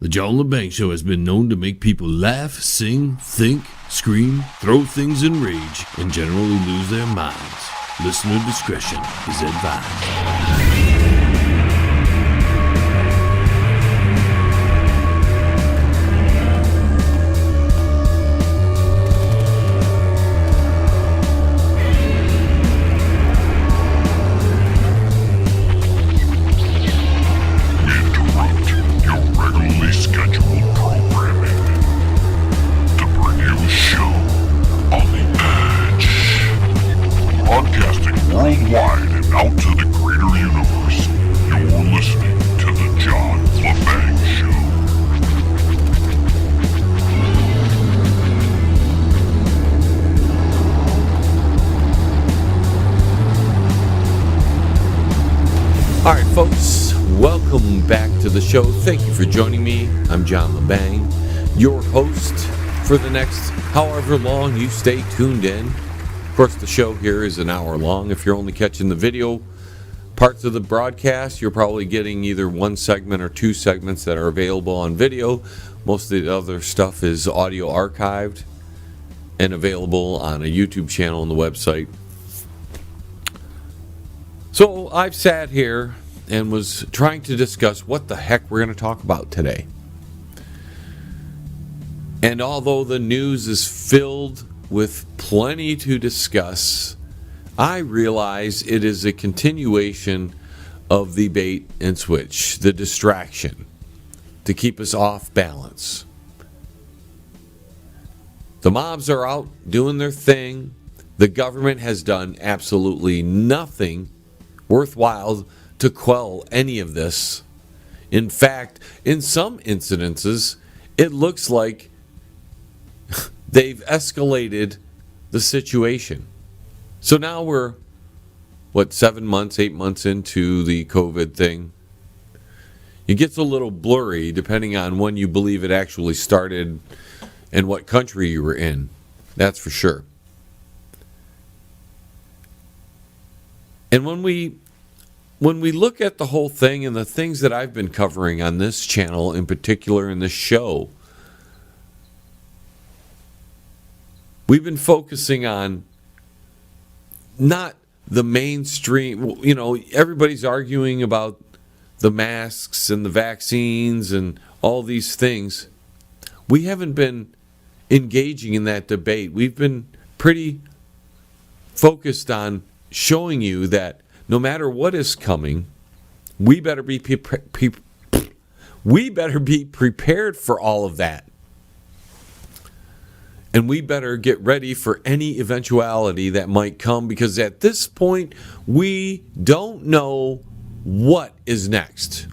The John Lebang Show has been known to make people laugh, sing, think, scream, throw things in rage, and generally lose their minds. Listener discretion is advised. Worldwide and out to the greater universe, you're listening to the John Lebang Show. All right, folks, welcome back to the show. Thank you for joining me. I'm John Lebang, your host for the next however long you stay tuned in. Of course, the show here is an hour long. If you're only catching the video parts of the broadcast, you're probably getting either one segment or two segments that are available on video. Most of the other stuff is audio archived and available on a YouTube channel on the website. So I've sat here and was trying to discuss what the heck we're going to talk about today. And although the news is filled with plenty to discuss, I realize it is a continuation of the bait and switch, the distraction, to keep us off balance. The mobs are out doing their thing. The government has done absolutely nothing worthwhile to quell any of this. In fact, in some incidences, it looks like they've escalated the situation. So now we're, 7 months, 8 months into the COVID thing. It gets a little blurry depending on when you believe it actually started and what country you were in. That's for sure. And when we look at the whole thing and the things that I've been covering on this channel, in particular in this show, we've been focusing on not the mainstream. You know, everybody's arguing about the masks and the vaccines and all these things. We haven't been engaging in that debate. We've been pretty focused on showing you that no matter what is coming, we better be prepared for all of that. And we better get ready for any eventuality that might come, because at this point, we don't know what is next.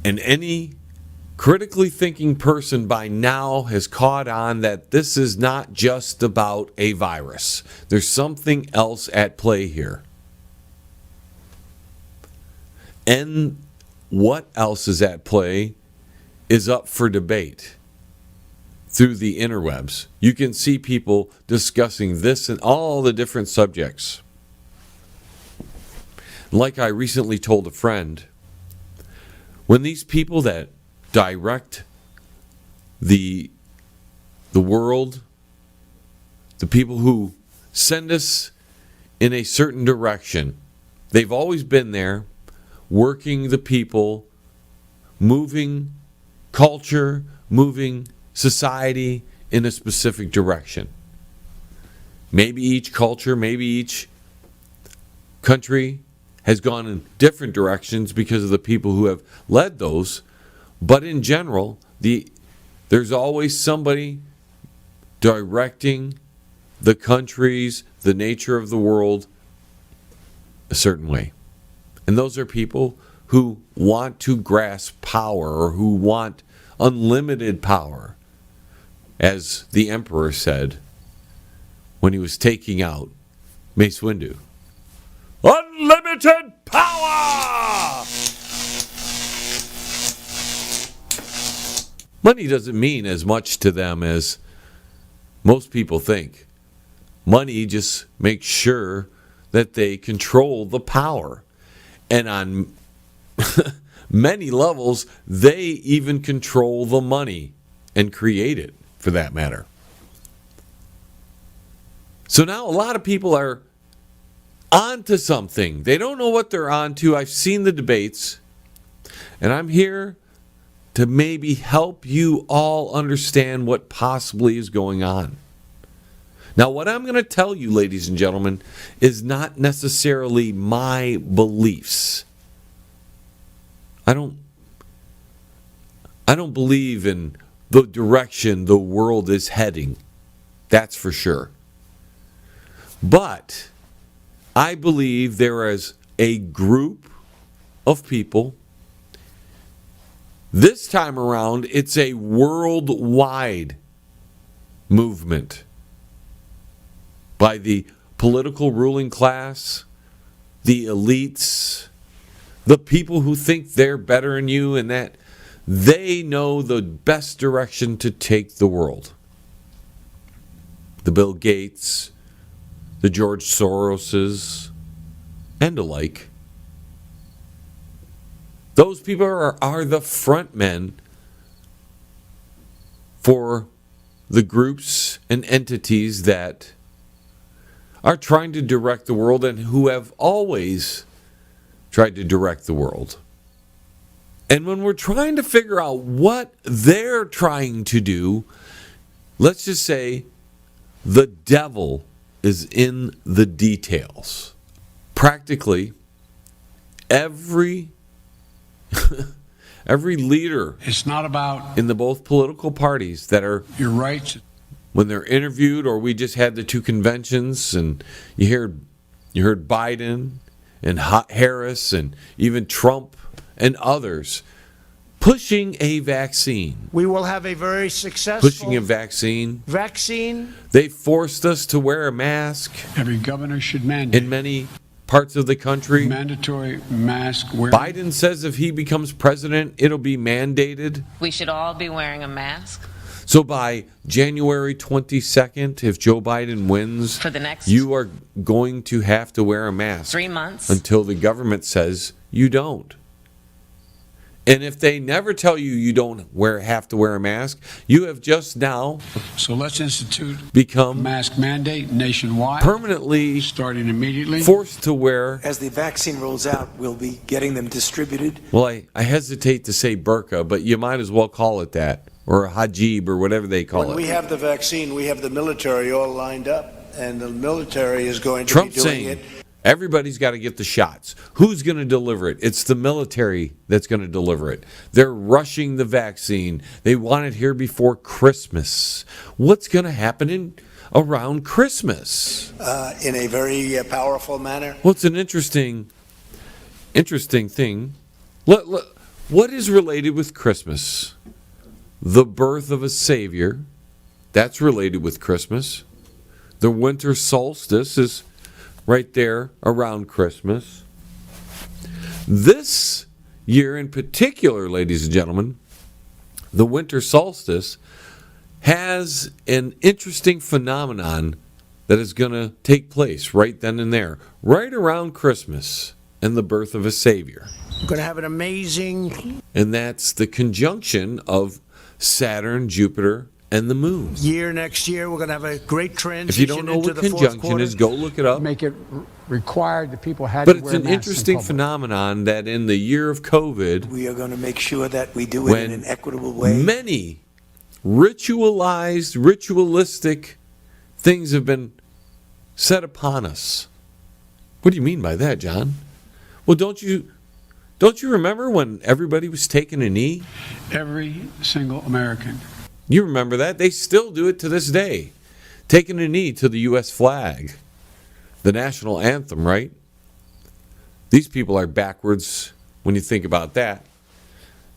And any critically thinking person by now has caught on that this is not just about a virus. There's something else at play here. And what else is at play is up for debate. Through the interwebs, you can see people discussing this and all the different subjects. Like I recently told a friend, when these people that direct the world, the people who send us in a certain direction, they've always been there, working the people, moving culture, moving society in a specific direction. Maybe each culture, maybe each country has gone in different directions because of the people who have led those. But in general, there's always somebody directing the countries, the nature of the world, a certain way. And those are people who want to grasp power, or who want unlimited power. As the emperor said when he was taking out Mace Windu. Unlimited power! Money doesn't mean as much to them as most people think. Money just makes sure that they control the power. And on many levels, they even control the money and create it, for that matter. So now a lot of people are onto something. They don't know what they're onto. I've seen the debates, and I'm here to maybe help you all understand what possibly is going on. Now, what I'm going to tell you, ladies and gentlemen, is not necessarily my beliefs. I don't believe in the direction the world is heading. That's for sure. But I believe there is a group of people. This time around, it's a worldwide movement by the political ruling class, the elites, the people who think they're better than you and that they know the best direction to take the world. The Bill Gates, the George Soroses, and the like. Those people are the front men for the groups and entities that are trying to direct the world and who have always tried to direct the world. And when we're trying to figure out what they're trying to do, let's just say the devil is in the details. Practically every leader it's not about in the both political parties that are your rights. When they're interviewed, or we just had the two conventions, and you heard Biden and Harris and even Trump and others pushing a vaccine. We will have a very successful Pushing a vaccine. vaccine. They forced us to wear a mask Every governor should mandate in many parts of the country. mandatory mask wearing. Biden says if he becomes president, it'll be mandated. We should all be wearing a mask. So by January 22nd, if Joe Biden wins, For the next you are going to have to wear a mask 3 months. until the government says you don't. And if they never tell you you don't have to wear a mask, you have just now So let's institute a become mask mandate nationwide, permanently starting immediately. forced to wear. As the vaccine rolls out, we'll be getting them distributed. Well, I hesitate to say burqa, but you might as well call it that, or a hajib, or whatever they call When it. we have the vaccine, we have the military all lined up, and the military is going to Trump's be doing saying it. everybody's got to get the shots. Who's going to deliver it? It's the military that's going to deliver it. They're rushing the vaccine. They want it here before Christmas. What's going to happen around Christmas? In a very powerful manner. Well, it's an interesting thing. What is related with Christmas? The birth of a Savior. That's related with Christmas. The winter solstice is right there around Christmas. This year in particular, ladies and gentlemen, the winter solstice has an interesting phenomenon that is going to take place right then and there, right around Christmas and the birth of a Savior. We're going to have an amazing And that's the conjunction of Saturn, Jupiter, and the moon. year next year. We're going to have a great transition If you don't know into what the fourth conjunction quarter. is, go look it up. Make it required that people had But to it's wear an masks in interesting public. phenomenon that in the year of COVID, We are going to make sure that we do it when in an equitable way. many ritualistic things have been set upon us. What do you mean by that, John? Well, don't you remember when everybody was taking a knee? Every single American. You remember that? They still do it to this day. Taking a knee to the U.S. flag, the national anthem, right? These people are backwards when you think about that.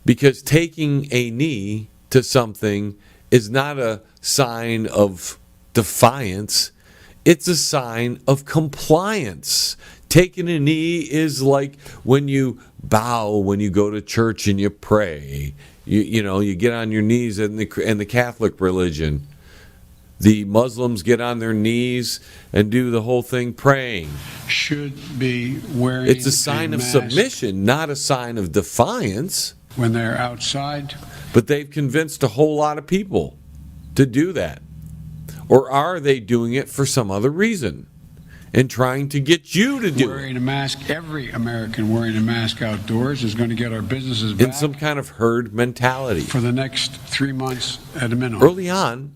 Because taking a knee to something is not a sign of defiance, it's a sign of compliance. Taking a knee is like when you bow when you go to church and you pray. You get on your knees in the Catholic religion. the Muslims get on their knees and do the whole thing praying. Should be wearing It's a sign of mask submission, not a sign of defiance. when they're outside. But they've convinced a whole lot of people to do that. Or are they doing it for some other reason and trying to get you to do it? Wearing a mask, every American wearing a mask outdoors is going to get our businesses back In some kind of herd mentality. for the next 3 months at a minimum. Early on,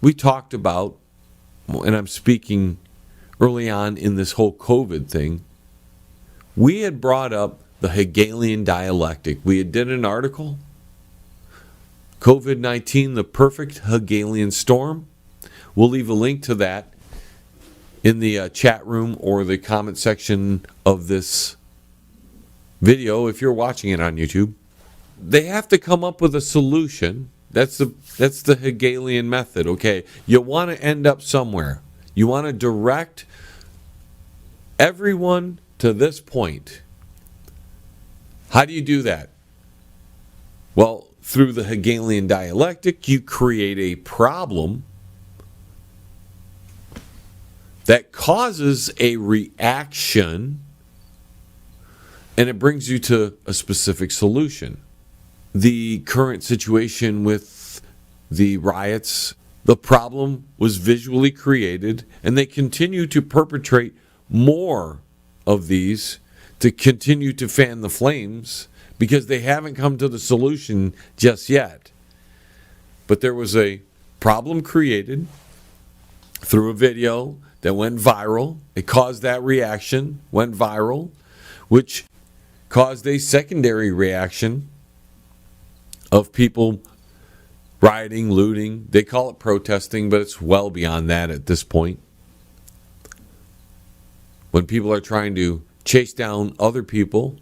we talked about, and I'm speaking early on in this whole COVID thing, we had brought up the Hegelian dialectic. We had did an article, COVID-19, the perfect Hegelian storm. We'll leave a link to that in the chat room or the comment section of this video if you're watching it on YouTube. They have to come up with a solution. That's the Hegelian method, okay? You want to end up somewhere. You want to direct everyone to this point. How do you do that? Well, through the Hegelian dialectic, you create a problem that causes a reaction, and it brings you to a specific solution. The current situation with the riots, the problem was visually created, and they continue to perpetrate more of these to continue to fan the flames because they haven't come to the solution just yet. But there was a problem created through a video that went viral. It caused that reaction, went viral, which caused a secondary reaction of people rioting, looting. They call it protesting, but it's well beyond that at this point. When people are trying to chase down other people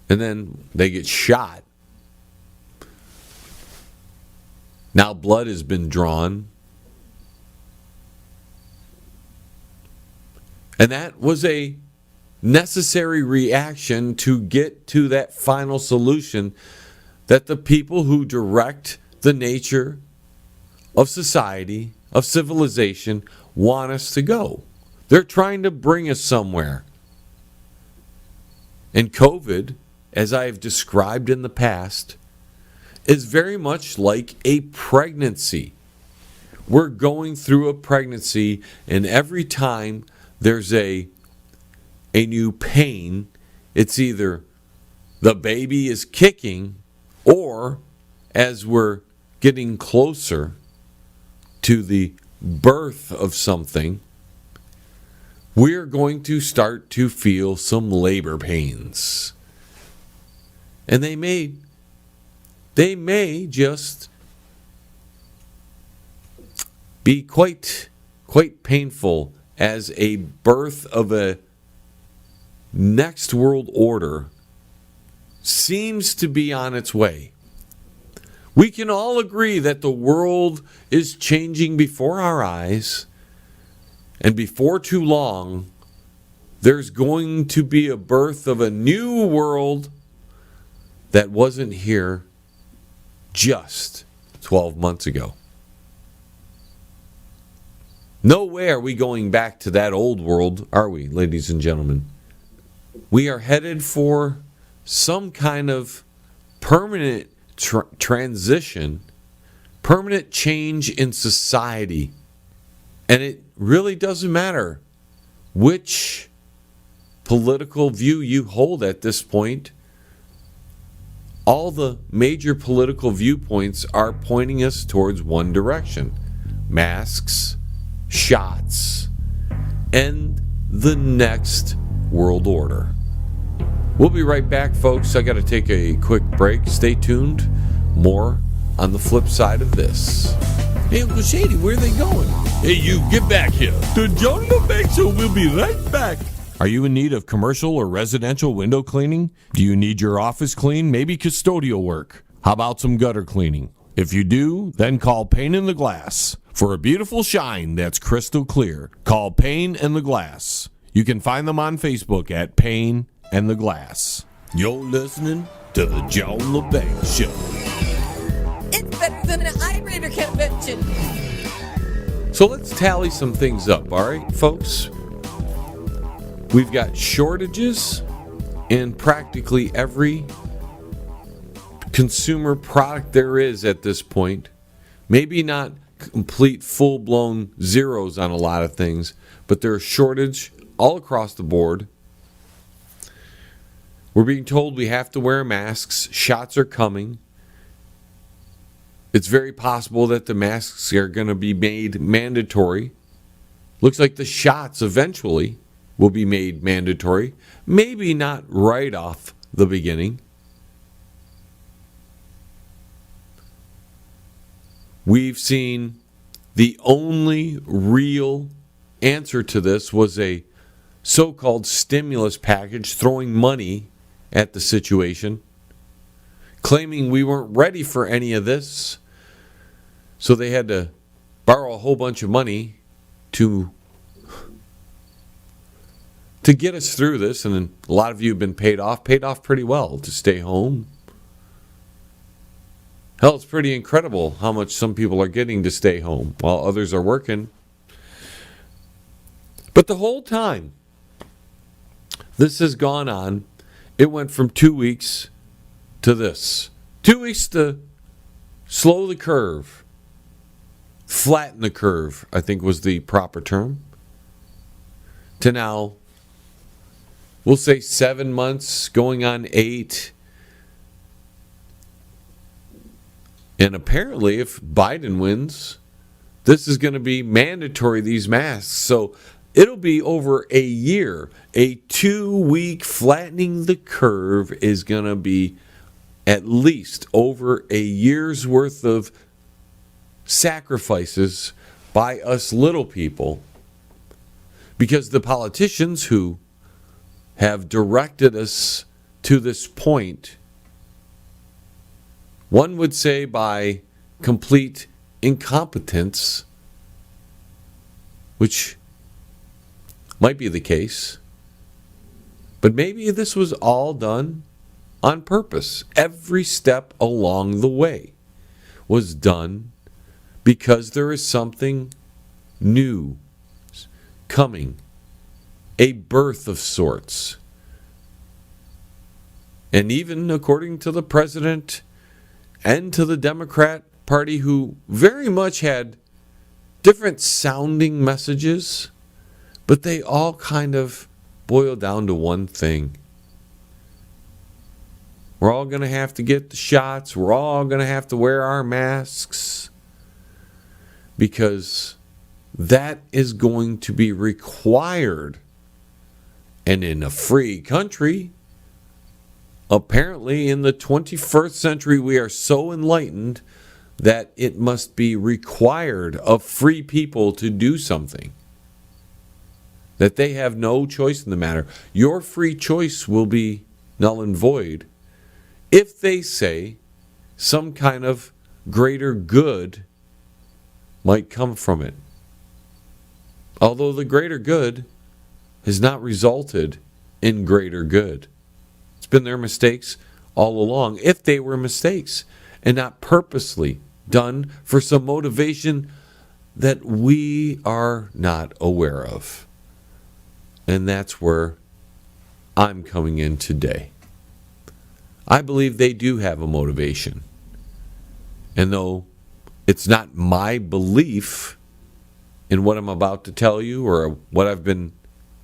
and then they get shot. Now blood has been drawn. And that was a necessary reaction to get to that final solution that the people who direct the nature of society, of civilization, want us to go. They're trying to bring us somewhere. And COVID, as I have described in the past, is very much like a pregnancy. We're going through a pregnancy, and every time there's a new pain, it's either the baby is kicking, or as we're getting closer to the birth of something, we're going to start to feel some labor pains. And they may just be quite painful as a birth of a next world order seems to be on its way. We can all agree that the world is changing before our eyes, and before too long, there's going to be a birth of a new world that wasn't here just 12 months ago. No way are we going back to that old world, are we, ladies and gentlemen? We are headed for some kind of permanent transition, permanent change in society. And it really doesn't matter which political view you hold at this point. All the major political viewpoints are pointing us towards one direction: masks, shots, and the next world order. We'll be right back, folks. I got to take a quick break. Stay tuned. More on the flip side of this. Hey, Uncle Shady, where are they going? Hey, you, get back here. The John Lebang Show will be right back. Are you in need of commercial or residential window cleaning? Do you need your office clean? Maybe custodial work? How about some gutter cleaning? If you do, then call Pane and the Glass. For a beautiful shine that's crystal clear, call Pane and the Glass. You can find them on Facebook at Pane and the Glass. You're listening to the John Lebang Show. It's better than an eye convention. So let's tally some things up, all right, folks? We've got shortages in practically every consumer product there is at this point. Maybe not complete full-blown zeros on a lot of things, but there's shortage all across the board. We're being told we have to wear masks. Shots are coming. It's very possible that the masks are going to be made mandatory. Looks like the shots eventually will be made mandatory. Maybe not right off the beginning. We've seen the only real answer to this was a so-called stimulus package throwing money at the situation, claiming we weren't ready for any of this, so they had to borrow a whole bunch of money to get us through this. And a lot of you have been paid off pretty well to stay home. Hell, it's pretty incredible how much some people are getting to stay home while others are working. But the whole time this has gone on, it went from 2 weeks to this. 2 weeks to slow the curve. Flatten the curve, I think was the proper term. To now, we'll say 7 months, going on 8. And apparently, if Biden wins, this is going to be mandatory, these masks. So it'll be over a year. A 2-week flattening the curve is going to be at least over a year's worth of sacrifices by us little people. Because the politicians who have directed us to this point, one would say by complete incompetence, which might be the case, but maybe this was all done on purpose. Every step along the way was done because there is something new coming, a birth of sorts. And even according to the president and to the Democrat Party, who very much had different sounding messages, but they all kind of boil down to one thing. We're all going to have to get the shots. We're all going to have to wear our masks, because that is going to be required. And in a free country, apparently in the 21st century, we are so enlightened that it must be required of free people to do something, that they have no choice in the matter. Your free choice will be null and void if they say some kind of greater good might come from it. Although the greater good has not resulted in greater good. It's been their mistakes all along, if they were mistakes and not purposely done for some motivation that we are not aware of. And that's where I'm coming in today. I believe they do have a motivation. And though it's not my belief in what I'm about to tell you or what I've been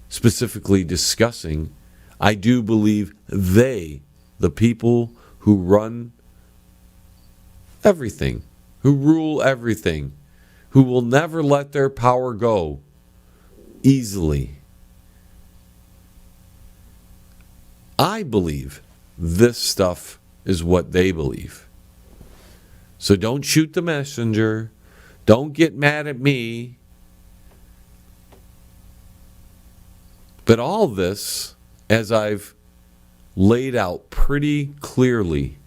specifically discussing, I do believe they, the people who run everything, who rule everything, who will never let their power go easily, I believe this stuff is what they believe. So don't shoot the messenger. Don't get mad at me. But all this, as I've laid out pretty clearly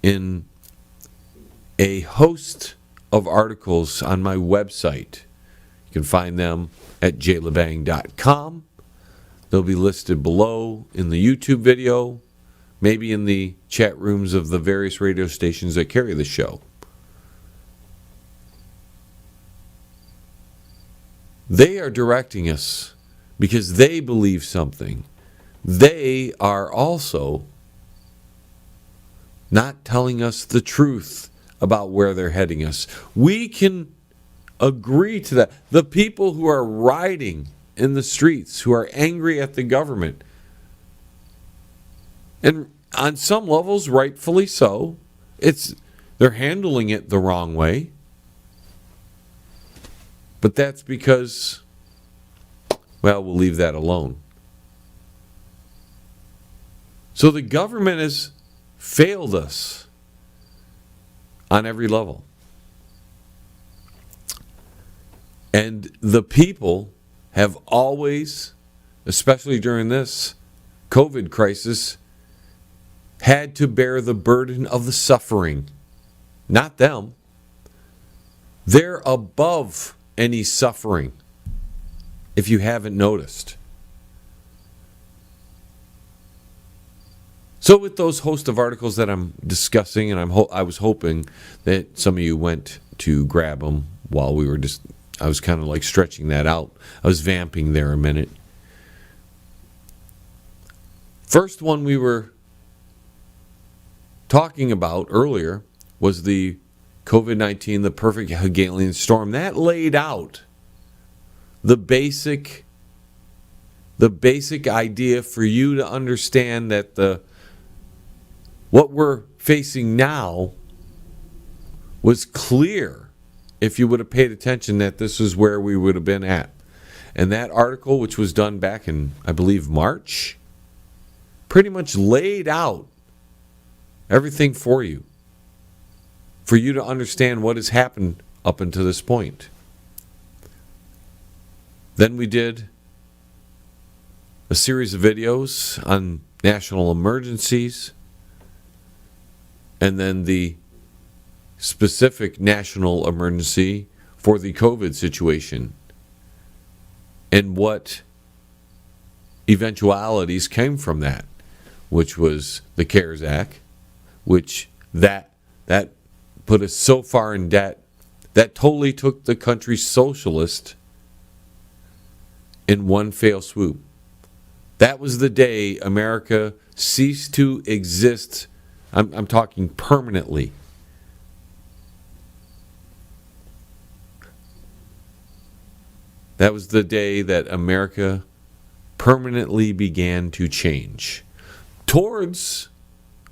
in a host of articles on my website, you can find them at jlebang.com. They'll be listed below in the YouTube video, maybe in the chat rooms of the various radio stations that carry the show. They are directing us because they believe something. They are also not telling us the truth about where they're heading us. We can agree to that. The people who are rioting in the streets, who are angry at the government, and on some levels, rightfully so, they're handling it the wrong way. But that's because, well, we'll leave that alone. So the government has failed us on every level. And the people have always, especially during this COVID crisis, had to bear the burden of the suffering. Not them. They're above any suffering, if you haven't noticed. So with those host of articles that I'm discussing, and I was hoping that some of you went to grab them while we were I was kind of like stretching that out. I was vamping there a minute. First one we were talking about earlier was the COVID-19, the perfect Hegelian storm. That laid out the basic idea for you to understand that what we're facing now was clear if you would have paid attention that this is where we would have been at. And that article, which was done back in, I believe, March, pretty much laid out everything for you to understand what has happened up until this point. Then we did a series of videos on national emergencies, and then the specific national emergency for the COVID situation and what eventualities came from that, which was the CARES Act, which that put us so far in debt that totally took the country socialist in one fell swoop. That was the day America ceased to exist. I'm talking permanently. That was the day that America permanently began to change towards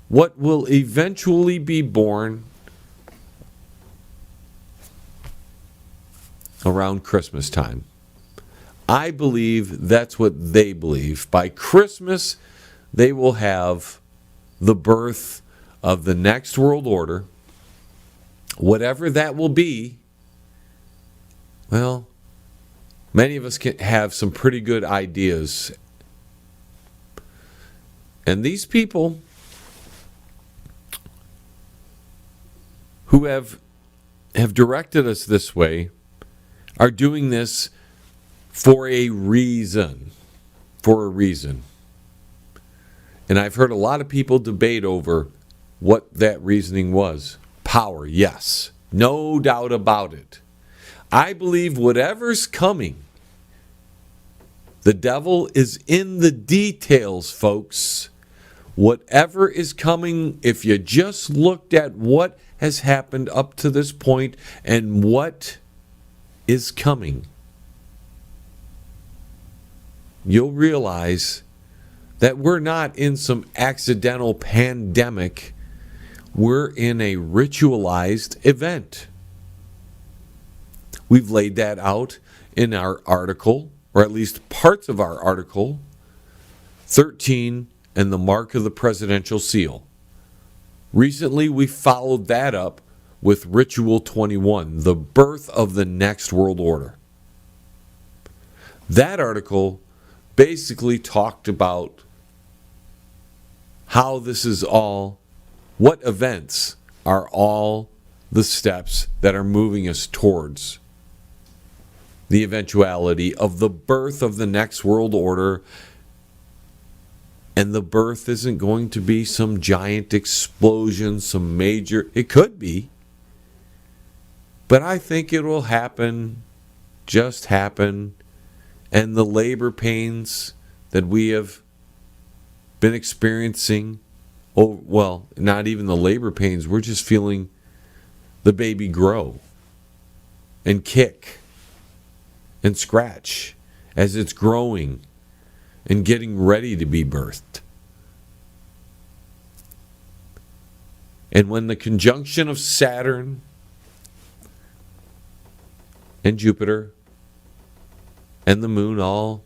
what will eventually be born around Christmas time. I believe that's what they believe. By Christmas, they will have the birth of the next world order. Whatever that will be, well, many of us can have some pretty good ideas. And these people who have directed us this way are doing this for a reason. For a reason. And I've heard a lot of people debate over what that reasoning was. Power, yes. No doubt about it. I believe whatever's coming, the devil is in the details, folks. Whatever is coming, if you just looked at what has happened up to this point and what is coming, you'll realize that we're not in some accidental pandemic. We're in a ritualized event. We've laid that out in our article, or at least parts of our article, 13 and the mark of the presidential seal. Recently, we followed that up with Ritual 21, the birth of the next world order. That article basically talked about how this is all, what events are all the steps that are moving us towards the eventuality of the birth of the next world order. And the birth isn't going to be some giant explosion, some major, it could be, but I think it will happen just happened, and the labor pains that we have been experiencing, oh, well, not even the labor pains, we're just feeling the baby grow and kick and scratch as it's growing and getting ready to be birthed. And when the conjunction of Saturn and Jupiter and the moon all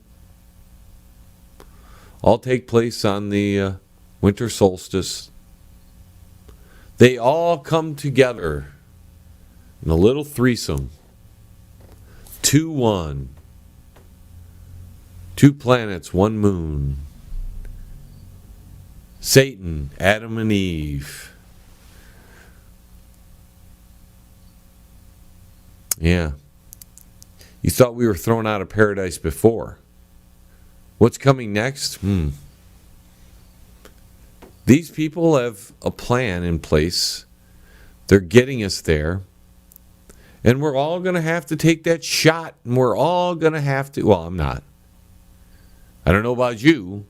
take place on the winter solstice, they all come together in a little threesome. 2-1. 2 planets, 1 moon. Satan, Adam and Eve. Yeah. You thought we were thrown out of paradise before. What's coming next? These people have a plan in place. They're getting us there. And we're all going to have to take that shot. And we're all going to have to. Well, I'm not. I don't know about you.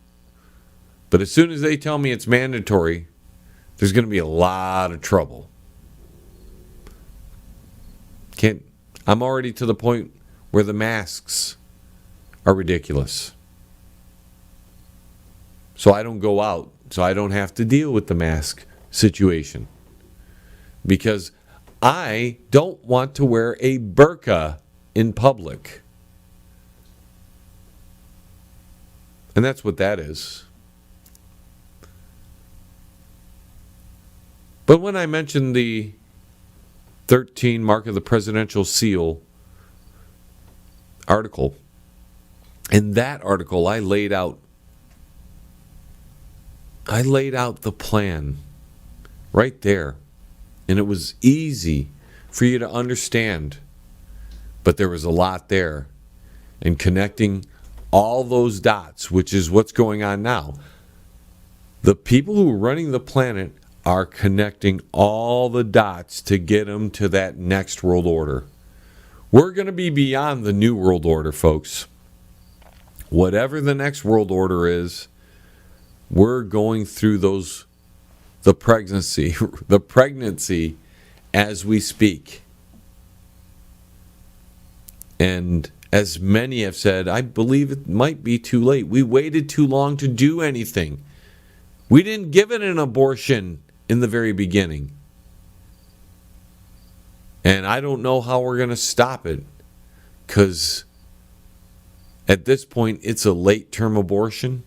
But as soon as they tell me it's mandatory, there's going to be a lot of trouble. I'm already to the point where the masks are ridiculous. So I don't go out. So I don't have to deal with the mask situation. Because I don't want to wear a burqa in public. And that's what that is. But when I mentioned the 13 Mark of the Presidential Seal article, in that article I laid out the plan right there. And it was easy for you to understand. But there was a lot there. And connecting all those dots, which is what's going on now. The people who are running the planet are connecting all the dots to get them to that next world order. We're going to be beyond the new world order, folks. Whatever the next world order is, we're going through the pregnancy as we speak. And as many have said, I believe it might be too late. We waited too long to do anything. We didn't give it an abortion in the very beginning. And I don't know how we're going to stop it, because at this point it's a late-term abortion.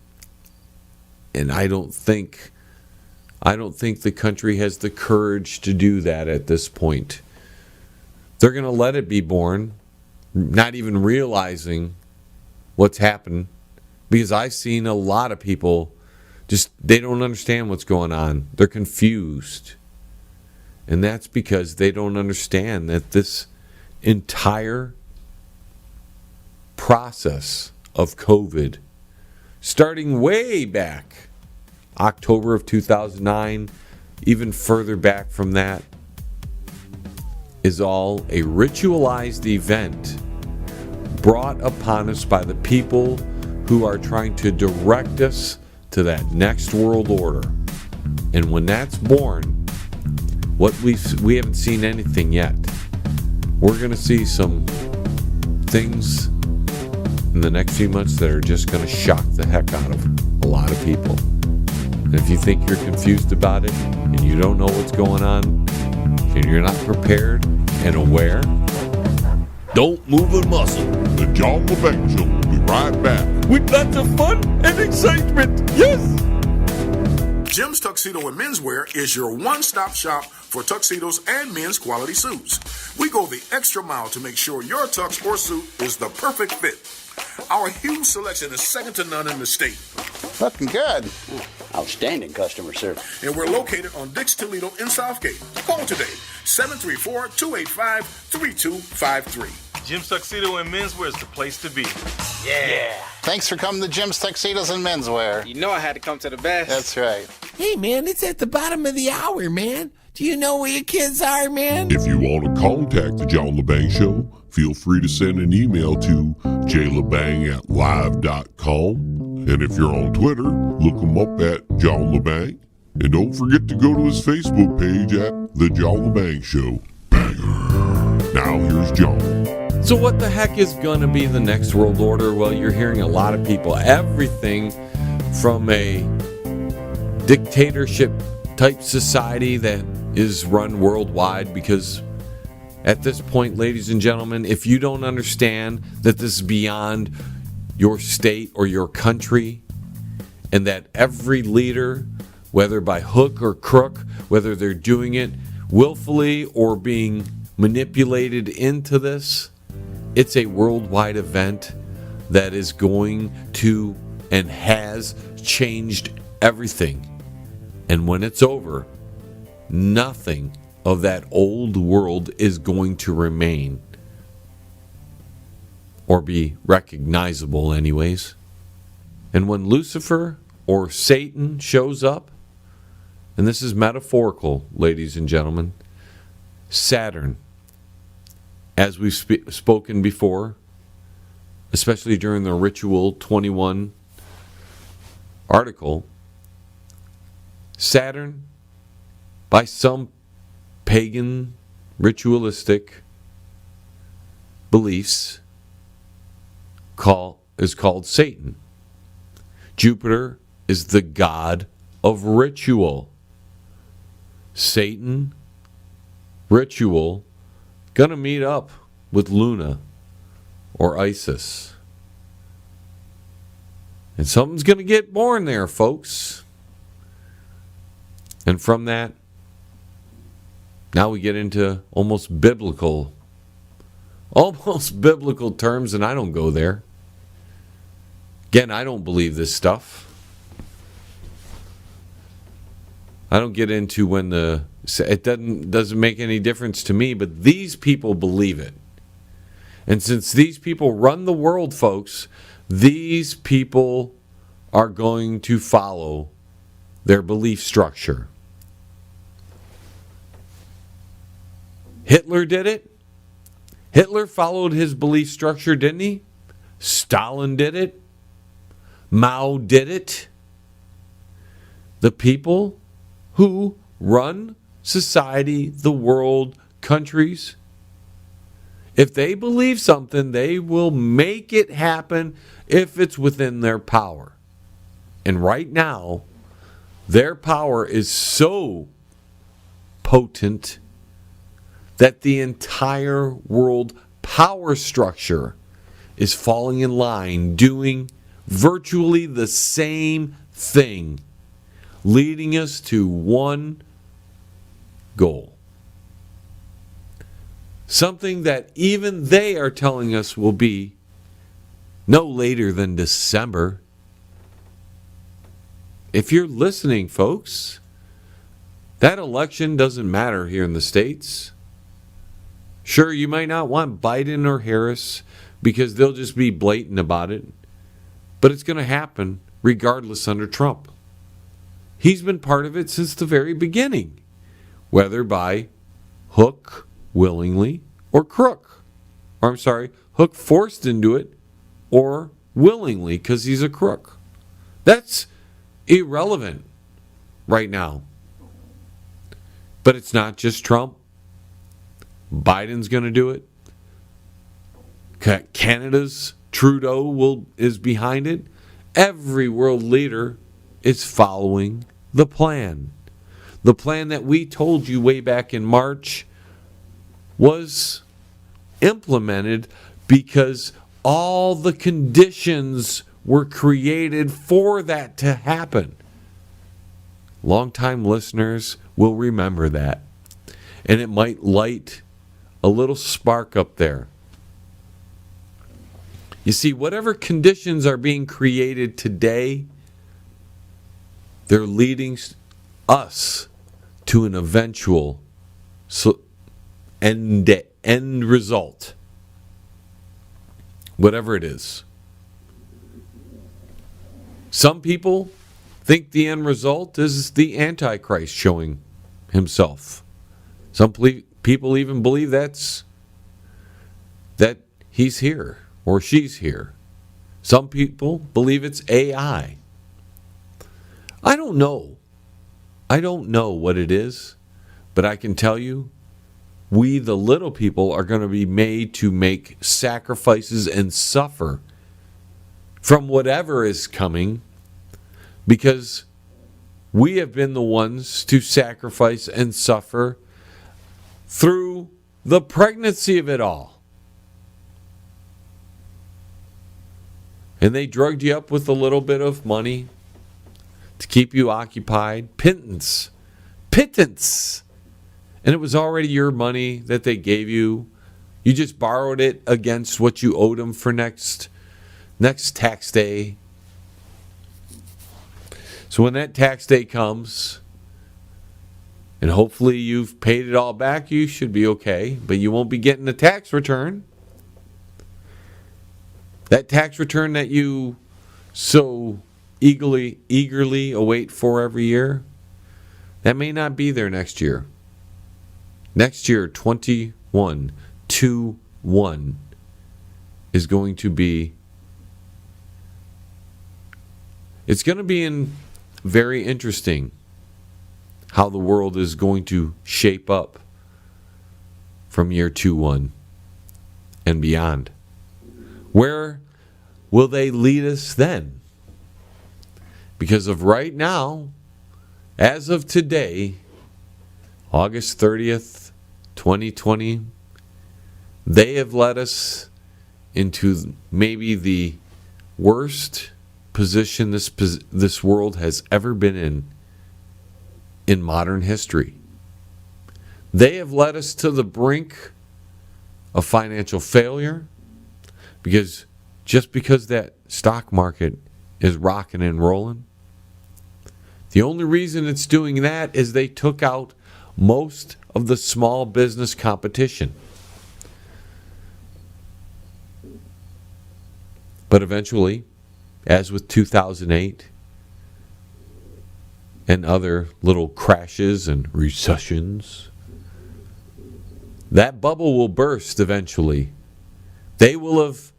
And I don't think the country has the courage to do that at this point. They're going to let it be born, not even realizing what's happened, because I've seen a lot of people they don't understand what's going on. They're confused. And that's because they don't understand that this entire process of COVID, starting way back, October of 2009, even further back from that, is all a ritualized event brought upon us by the people who are trying to direct us to that next world order. And when that's born, what we haven't seen anything yet. We're going to see some things in the next few months that are just going to shock the heck out of a lot of people. And if you think you're confused about it and you don't know what's going on and you're not prepared and aware, Don't move a muscle. The John Lebang Show will be right back. With lots of fun and excitement. Yes! Jim's Tuxedo and Menswear is your one-stop shop for tuxedos and men's quality suits. We go the extra mile to make sure your tux or suit is the perfect fit. Our huge selection is second to none in the state. Looking good. Outstanding customer service. And we're located on Dix Toledo in Southgate. Call today, 734-285-3253. Jim's Tuxedo and Menswear is the place to be. Yeah. Thanks for coming to Jim's Tuxedos and Menswear. You know I had to come to the best. That's right. Hey, man, it's at the bottom of the hour, man. Do you know where your kids are, man? If you want to contact the John Lebang Show, feel free to send an email to jlebang@live.com. And if you're on Twitter, look him up at John Lebang. And don't forget to go to his Facebook page at The John Lebang Show. Banger. Now here's John. So what the heck is going to be the next world order? Well, you're hearing a lot of people, everything from a dictatorship type society that is run worldwide, because at this point, ladies and gentlemen, if you don't understand that this is beyond your state or your country, and that every leader, whether by hook or crook, whether they're doing it willfully or being manipulated into this, it's a worldwide event that is going to and has changed everything. And when it's over, nothing of that old world is going to remain, or be recognizable anyways. And when Lucifer or Satan shows up, and this is metaphorical, ladies and gentlemen, Saturn, as we've spoken before, especially during the Ritual 21 article, Saturn, by some pagan ritualistic beliefs, is called Satan. Jupiter is the god of ritual. Satan, ritual, gonna meet up with Luna or Isis. And something's gonna get born there, folks. And from that, now we get into almost biblical terms, and I don't go there. Again, I don't believe this stuff. I don't get into when it doesn't make any difference to me, but these people believe it. And since these people run the world, folks, these people are going to follow their belief structure. Hitler did it. Hitler followed his belief structure, didn't he? Stalin did it. Mao did it. The people who run society, the world, countries, if they believe something, they will make it happen if it's within their power. And right now, their power is so potent that the entire world power structure is falling in line, doing virtually the same thing, leading us to one goal. Something that even they are telling us will be no later than December. If you're listening, folks, that election doesn't matter here in the States. Sure, you might not want Biden or Harris because they'll just be blatant about it, but it's going to happen regardless under Trump. He's been part of it since the very beginning, whether by hook, willingly, or crook. Hook forced into it, or willingly because he's a crook. That's irrelevant right now. But it's not just Trump. Biden's going to do it. Canada's Trudeau is behind it. Every world leader is following the plan. The plan that we told you way back in March was implemented because all the conditions were created for that to happen. Longtime listeners will remember that. And it might light a little spark up there. You see, whatever conditions are being created today, they're leading us to an eventual end result. Whatever it is. Some people think the end result is the Antichrist showing himself Some people even believe that he's here or she's here. Some people believe it's AI. I don't know. I don't know what it is, but I can tell you, we, the little people, are going to be made to make sacrifices and suffer from whatever is coming, because we have been the ones to sacrifice and suffer through the pregnancy of it all. And they drugged you up with a little bit of money to keep you occupied. Pittance. And it was already your money that they gave you. You just borrowed it against what you owed them for next tax day. So when that tax day comes, and hopefully you've paid it all back, you should be okay. But you won't be getting a tax return. That tax return that you so eagerly await for every year, that may not be there next year. Next year, 21-2-1 is going to be, it's going to be very interesting how the world is going to shape up from year 2-1 and beyond. Where will they lead us then? Because of right now, as of today, August 30th, 2020, they have led us into maybe the worst position this world has ever been in modern history. They have led us to the brink of financial failure, because that stock market is rocking and rolling, the only reason it's doing that is they took out most of the small business competition. But eventually, as with 2008 and other little crashes and recessions, that bubble will burst eventually. They will have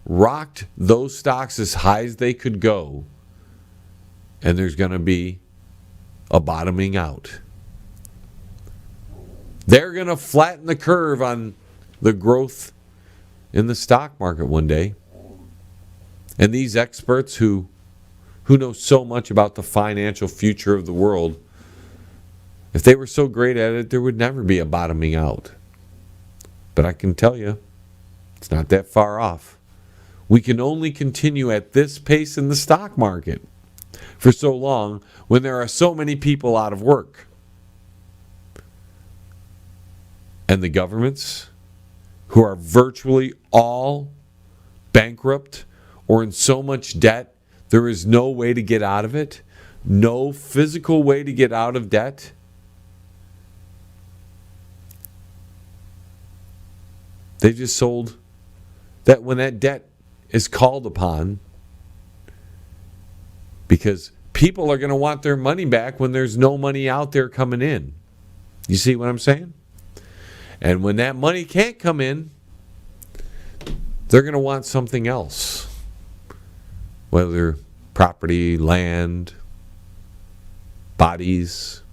rocked those stocks as high as they could go, and there's going to be a bottoming out. They're going to flatten the curve on the growth in the stock market one day. And these experts who know so much about the financial future of the world, if they were so great at it, there would never be a bottoming out. But I can tell you, it's not that far off. We can only continue at this pace in the stock market for so long when there are so many people out of work. And the governments, who are virtually all bankrupt or in so much debt, there is no way to get out of it, no physical way to get out of debt. They just sold that when that debt is called upon, because people are going to want their money back when there's no money out there coming in. You see what I'm saying? And when that money can't come in, they're going to want something else. Whether property, land, bodies.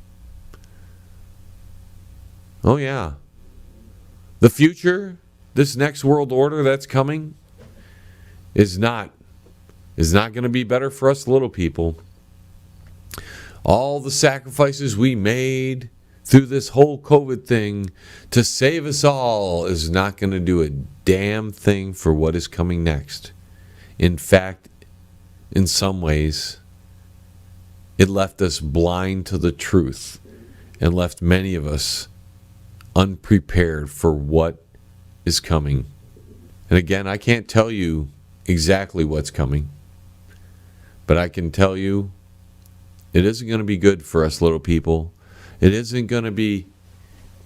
Oh yeah. The future, this next world order that's coming, is not going to be better for us little people. All the sacrifices we made through this whole COVID thing to save us all is not going to do a damn thing for what is coming next. In fact, in some ways, it left us blind to the truth and left many of us unprepared for what is coming. And again, I can't tell you exactly what's coming, but I can tell you it isn't going to be good for us little people. It isn't going to be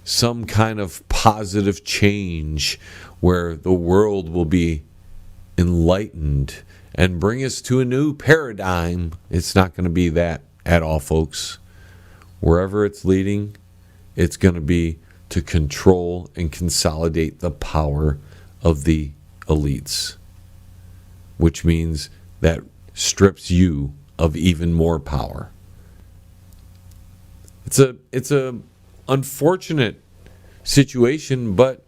some kind of positive change where the world will be enlightened and bring us to a new paradigm. It's not going to be that at all, folks. Wherever it's leading, it's going to be to control and consolidate the power of the elites, which means that strips you of even more power. It's a unfortunate situation, but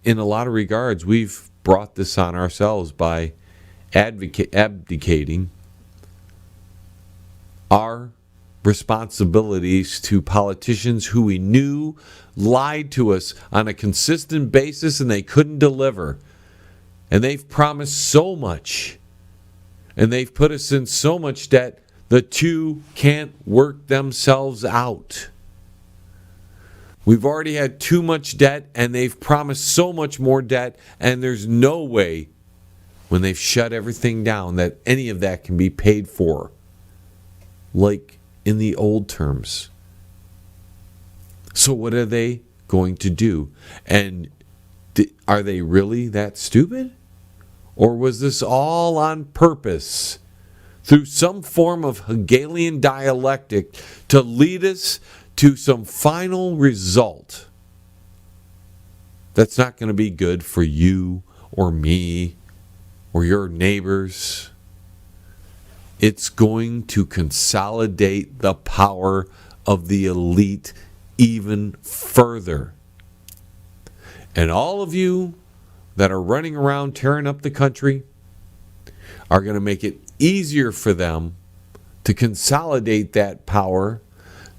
in a lot of regards, we've brought this on ourselves by abdicating our responsibilities to politicians who we knew lied to us on a consistent basis and they couldn't deliver. And they've promised so much, and they've put us in so much debt, the two can't work themselves out. We've already had too much debt, and they've promised so much more debt, and there's no way, when they've shut everything down, that any of that can be paid for, like in the old terms. So what are they going to do? And are they really that stupid? Or was this all on purpose, through some form of Hegelian dialectic, to lead us to some final result that's not going to be good for you or me or your neighbors? It's going to consolidate the power of the elite even further. And all of you that are running around tearing up the country are going to make it easier for them to consolidate that power,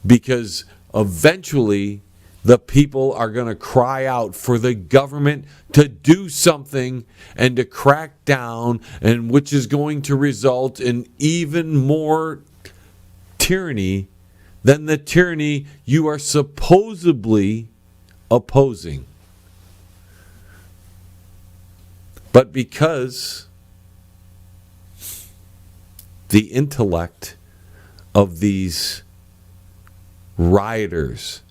because eventually the people are going to cry out for the government to do something and to crack down, and which is going to result in even more tyranny than the tyranny you are supposedly opposing. But because the intellect of these rioters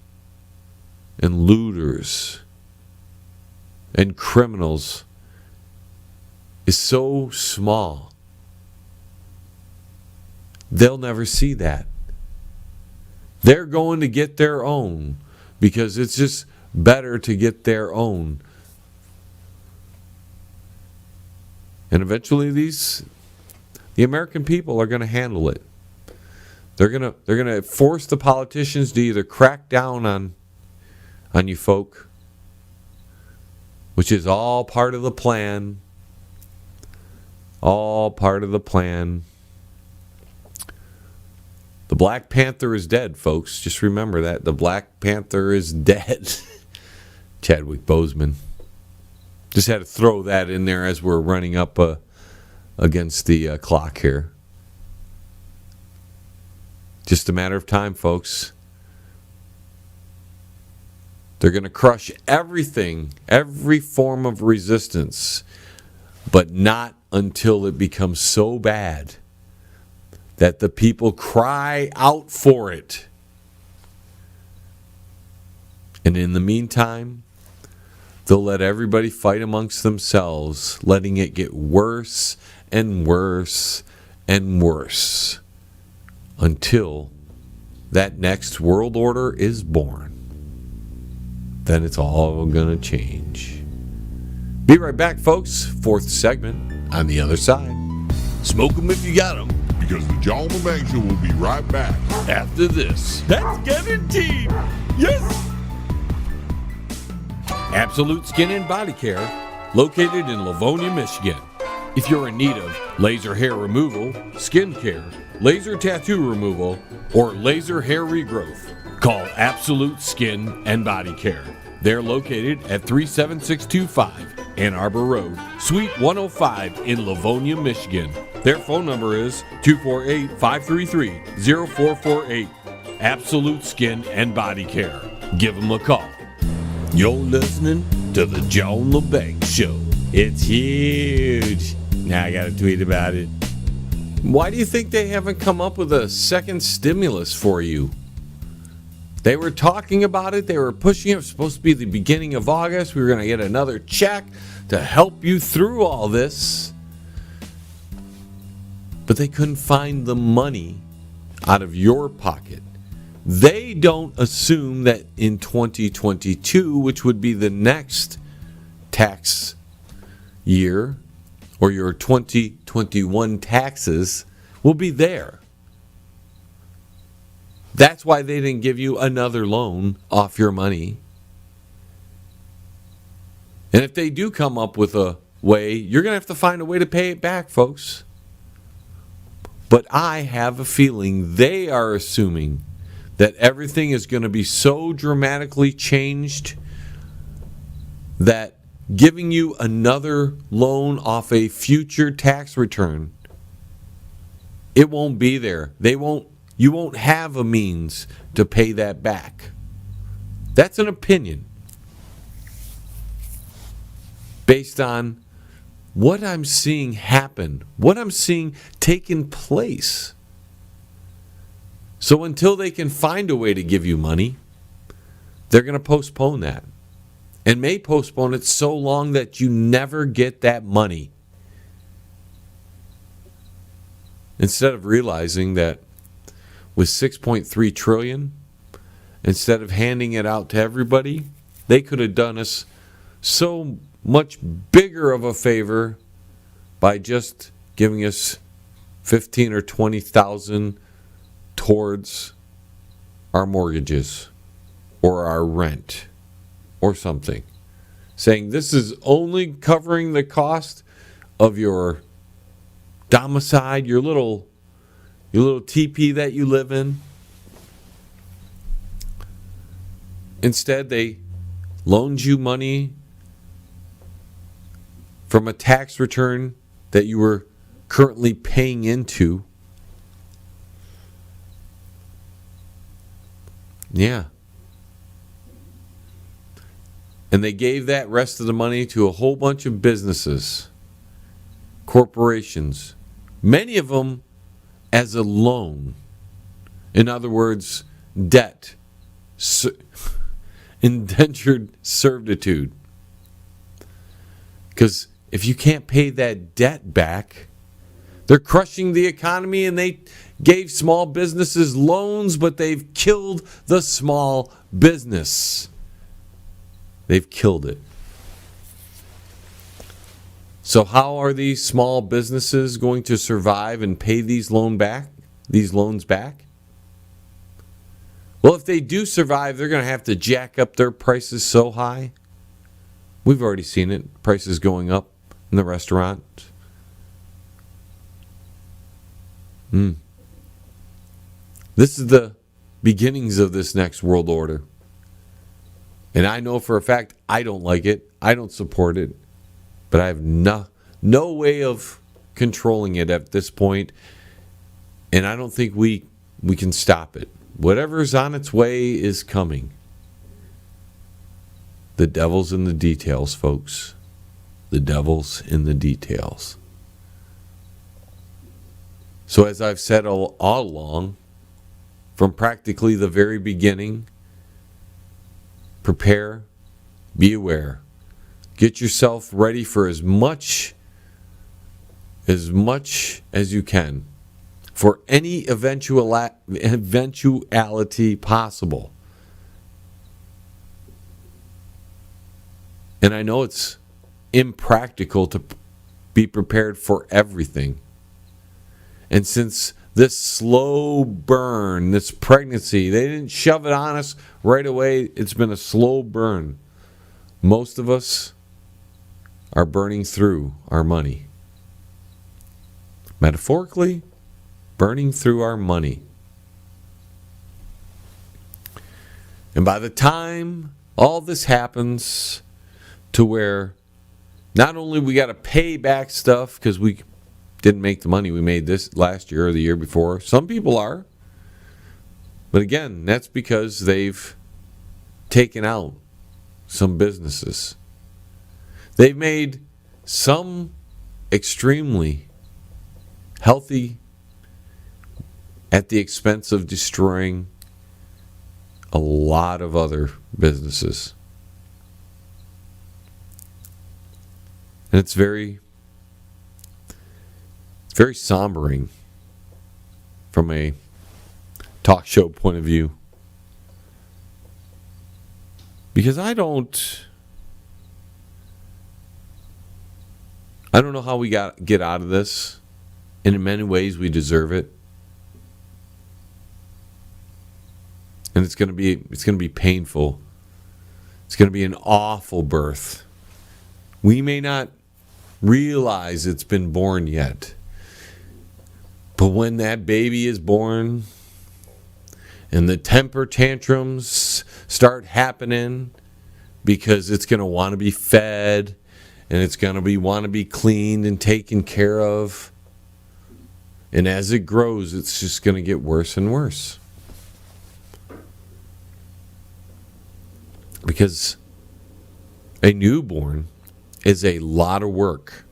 and looters and criminals is so small, they'll never see that. They're going to get their own, because it's just better to get their own. And eventually the American people are going to handle it. They're going to force the politicians to either crack down on you folk, which is all part of the plan. All part of the plan. The Black Panther is dead, folks. Just remember that. The Black Panther is dead. Chadwick Boseman. Just had to throw that in there as we're running up against the clock here. Just a matter of time, folks. They're going to crush everything, every form of resistance, but not until it becomes so bad that the people cry out for it. And in the meantime, they'll let everybody fight amongst themselves, letting it get worse and worse and worse until that next world order is born. Then it's all going to change. Be right back, folks. Fourth segment on the other side. Smoke 'em if you got 'em. Because the John Lebang Show will be right back after this. That's guaranteed. Yes. Absolute Skin and Body Care, located in Livonia, Michigan. If you're in need of laser hair removal, skin care, laser tattoo removal, or laser hair regrowth, call Absolute Skin and Body Care. They're located at 37625 Ann Arbor Road, Suite 105 in Livonia, Michigan. Their phone number is 248-533-0448. Absolute Skin and Body Care. Give them a call. You're listening to the John Lebang Show. It's huge. Now I got to tweet about it. Why do you think they haven't come up with a second stimulus for you? They were talking about it. They were pushing it. It was supposed to be the beginning of August. We were going to get another check to help you through all this. But they couldn't find the money out of your pocket They don't assume that in 2022, which would be the next tax year, or your 2021 taxes will be there. That's why they didn't give you another loan off your money. And if they do come up with a way, you're going to have to find a way to pay it back, folks. But I have a feeling they are assuming that everything is going to be so dramatically changed that giving you another loan off a future tax return, it won't be there. You won't have a means to pay that back. That's an opinion based on what I'm seeing happen, what I'm seeing taking place. So until they can find a way to give you money, they're going to postpone that. And may postpone it so long that you never get that money. Instead of realizing that with $6.3 trillion, instead of handing it out to everybody, they could have done us so much bigger of a favor by just giving us 15 or 20,000 towards our mortgages or our rent or something, saying this is only covering the cost of your domicile, your little teepee that you live in. Instead, they loaned you money from a tax return that you were currently paying into. Yeah. And they gave that rest of the money to a whole bunch of businesses, corporations, many of them as a loan. In other words, debt, indentured servitude. Because if you can't pay that debt back, they're crushing the economy, and they gave small businesses loans, but they've killed the small business. They've killed it. So how are these small businesses going to survive and pay these loans back? Well, if they do survive, they're going to have to jack up their prices so high. We've already seen it. Prices going up in the restaurant. This is the beginnings of this next world order. And I know for a fact I don't like it. I don't support it. But I have no way of controlling it at this point. And I don't think we can stop it. Whatever's on its way is coming. The devil's in the details, folks. The devil's in the details. So as I've said all along, from practically the very beginning, prepare, be aware. Get yourself ready for as much as you can for any eventuality possible. And I know it's impractical to be prepared for everything. And since this slow burn, this pregnancy, they didn't shove it on us right away. It's been a slow burn. Most of us are burning through our money. Metaphorically, burning through our money. And by the time all this happens, to where not only we got to pay back stuff because we didn't make the money we made this last year or the year before. Some people are. But again, that's because they've taken out some businesses. They've made some extremely healthy at the expense of destroying a lot of other businesses. And it's very sombering from a talk show point of view. Because I don't know how we get out of this, and in many ways we deserve it. And it's going to be painful. It's going to be an awful birth. We may not realize it's been born yet. But when that baby is born and the temper tantrums start happening because it's going to want to be fed and it's going to want to be cleaned and taken care of, and as it grows, it's just going to get worse and worse. Because a newborn is a lot of work.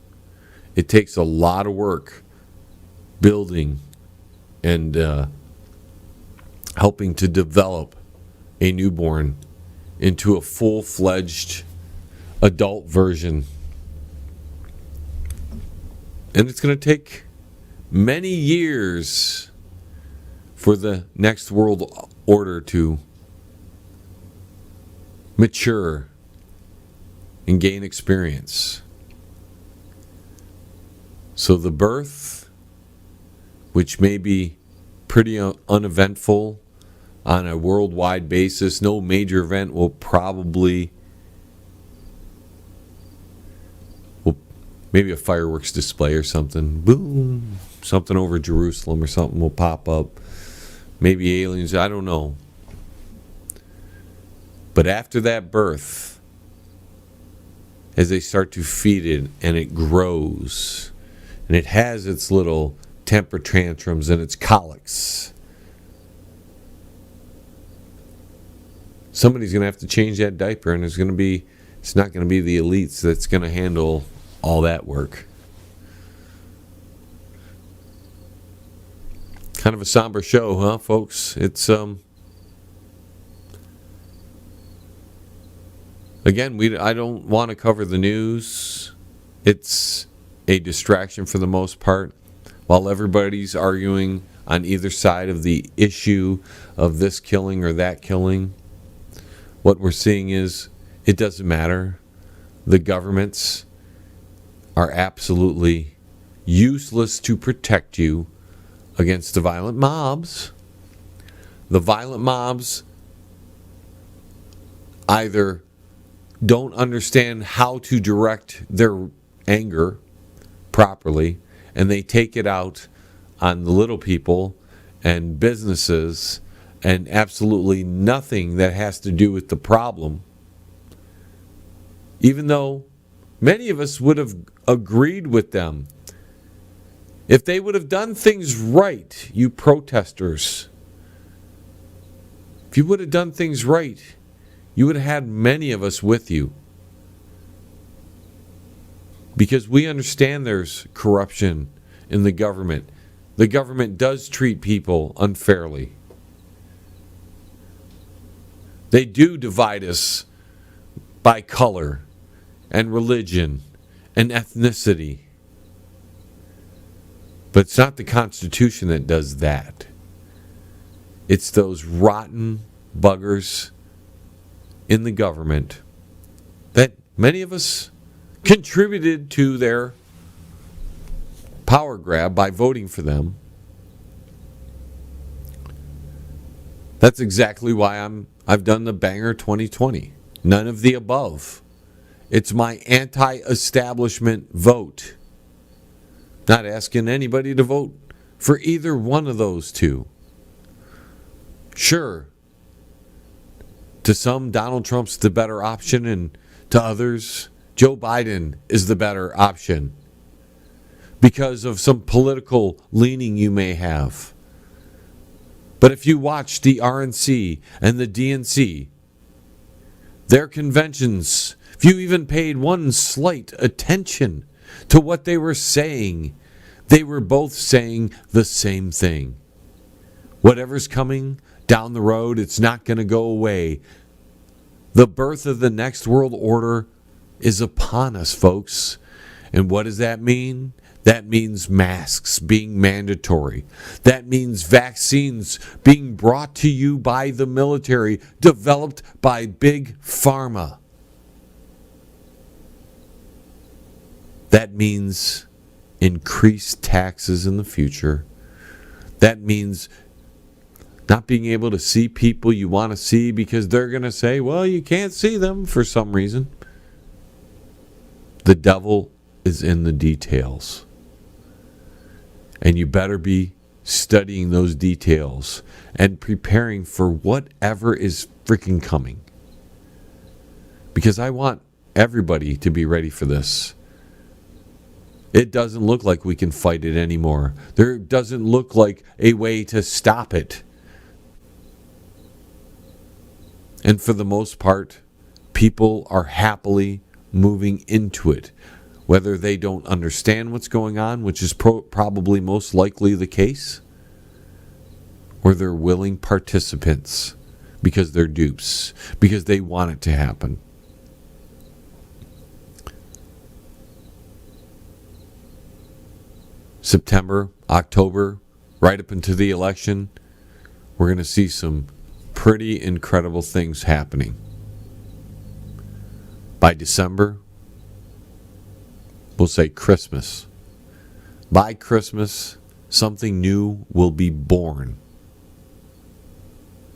It takes a lot of work building and helping to develop a newborn into a full-fledged adult version. And it's going to take many years for the next world order to mature and gain experience. So the birth, which may be pretty uneventful on a worldwide basis, no major event will probably, maybe a fireworks display or something, boom, something over Jerusalem or something will pop up. Maybe aliens, I don't know. But after that birth, as they start to feed it and it grows, and it has its little temper tantrums and its colics, somebody's going to have to change that diaper, and it's not going to be the elites that's going to handle all that work. Kind of a somber show, huh, folks? It's again, I don't want to cover the news. It's a distraction for the most part. While everybody's arguing on either side of the issue of this killing or that killing, what we're seeing is it doesn't matter. The governments are absolutely useless to protect you against the violent mobs. The violent mobs either don't understand how to direct their anger properly, and they take it out on the little people and businesses and absolutely nothing that has to do with the problem. Even though many of us would have agreed with them. If they would have done things right, you protesters, if you would have done things right, you would have had many of us with you. Because we understand there's corruption in the government. The government does treat people unfairly. They do divide us by color and religion and ethnicity. But it's not the Constitution that does that. It's those rotten buggers in the government that many of us contributed to their power grab by voting for them. That's exactly why I've done the Banger 2020. None of the above. It's my anti-establishment vote. Not asking anybody to vote for either one of those two. Sure, to some, Donald Trump's the better option, and to others, Joe Biden is the better option because of some political leaning you may have. But if you watch the RNC and the DNC, their conventions, if you even paid one slight attention to what they were saying, they were both saying the same thing. Whatever's coming down the road, it's not going to go away. The birth of the next world order is upon us, folks. And what does that mean? That means masks being mandatory. That means vaccines being brought to you by the military, developed by Big Pharma. That means increased taxes in the future. That means not being able to see people you want to see because they're going to say, well, you can't see them for some reason. The devil is in the details. And you better be studying those details and preparing for whatever is freaking coming. Because I want everybody to be ready for this. It doesn't look like we can fight it anymore. There doesn't look like a way to stop it. And for the most part, people are happily moving into it. Whether they don't understand what's going on, which is probably most likely the case, or they're willing participants because they're dupes, because they want it to happen. September, October, right up into the election, we're going to see some pretty incredible things happening. By December, we'll say Christmas. By Christmas, something new will be born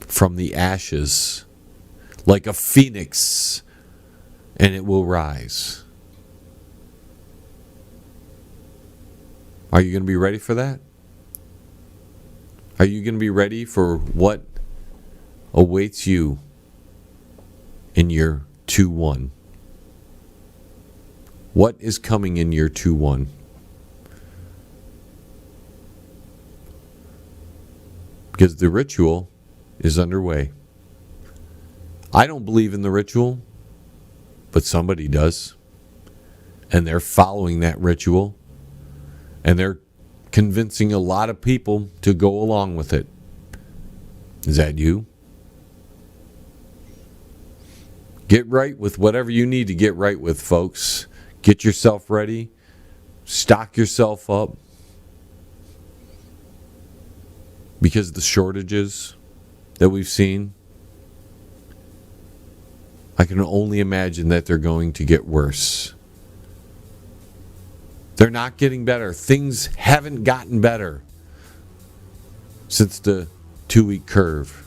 from the ashes, like a phoenix, and it will rise. Are you going to be ready for that? Are you going to be ready for what awaits you in year 2-1? What is coming in year 2-1? Because the ritual is underway. I don't believe in the ritual, but somebody does. And they're following that ritual. And they're convincing a lot of people to go along with it. Is that you? Get right with whatever you need to get right with, folks. Get yourself ready. Stock yourself up. Because the shortages that we've seen, I can only imagine that they're going to get worse. They're not getting better. Things haven't gotten better since the 2-week curve.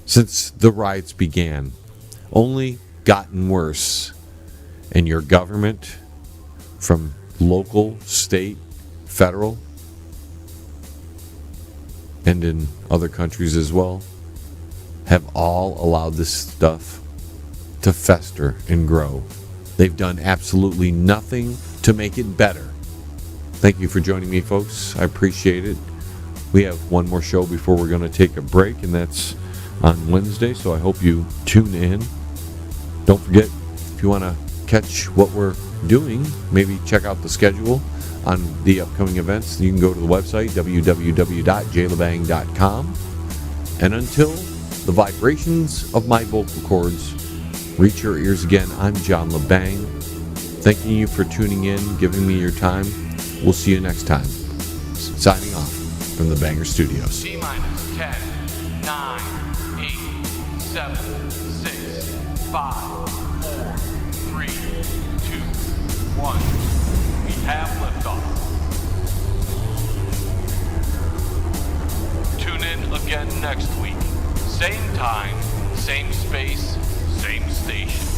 Since the riots began. Only gotten worse. And your government, from local, state, federal, and in other countries as well, have all allowed this stuff to fester and grow. They've done absolutely nothing to make it better. Thank you for joining me, folks. I appreciate it. We have one more show before we're going to take a break, and that's on Wednesday, so I hope you tune in. Don't forget, if you want to catch what we're doing, maybe check out the schedule on the upcoming events. You can go to the website, www.jlebang.com. And until the vibrations of my vocal cords reach your ears again, I'm John Lebang. Thanking you for tuning in, giving me your time. We'll see you next time. Signing off from the Banger Studios. T-minus 10, 9, 8, 7, 6, 5, 4, 3, 2, 1. We have liftoff. Tune in again next week. Same time, same space, same station.